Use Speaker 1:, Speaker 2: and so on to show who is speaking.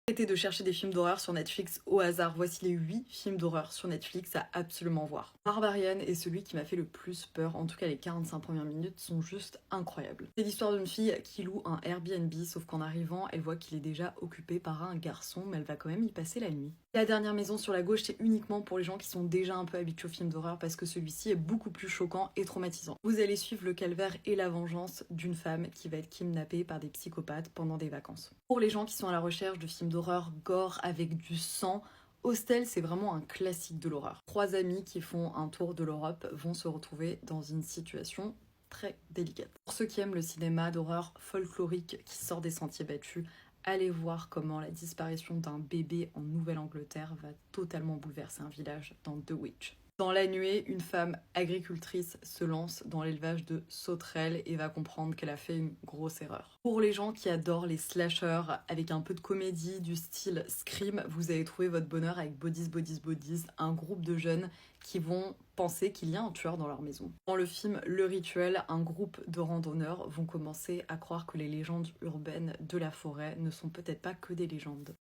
Speaker 1: Arrêtez de chercher des films d'horreur sur Netflix au hasard. Voici les 8 films d'horreur sur Netflix à absolument voir. Barbarian est celui qui m'a fait le plus peur, en tout cas les 45 premières minutes sont juste incroyables. C'est l'histoire d'une fille qui loue un Airbnb, sauf qu'en arrivant, elle voit qu'il est déjà occupé par un garçon, mais elle va quand même y passer la nuit. La dernière maison sur la gauche, c'est uniquement pour les gens qui sont déjà un peu habitués aux films d'horreur parce que celui-ci est beaucoup plus choquant et traumatisant. Vous allez suivre le calvaire et la vengeance d'une femme qui va être kidnappée par des psychopathes pendant des vacances. Pour les gens qui sont à la recherche de films d'horreur gore avec du sang, Hostel, c'est vraiment un classique de l'horreur. 3 amis qui font un tour de l'Europe vont se retrouver dans une situation très délicate. Pour ceux qui aiment le cinéma d'horreur folklorique qui sort des sentiers battus, allez voir comment la disparition d'un bébé en Nouvelle-Angleterre va totalement bouleverser un village dans The Witch. Dans la nuée, une femme agricultrice se lance dans l'élevage de sauterelles et va comprendre qu'elle a fait une grosse erreur. Pour les gens qui adorent les slashers avec un peu de comédie du style Scream, vous allez trouver votre bonheur avec Bodies, Bodies, Bodies, un groupe de jeunes qui vont penser qu'il y a un tueur dans leur maison. Dans le film Le Rituel, un groupe de randonneurs vont commencer à croire que les légendes urbaines de la forêt ne sont peut-être pas que des légendes.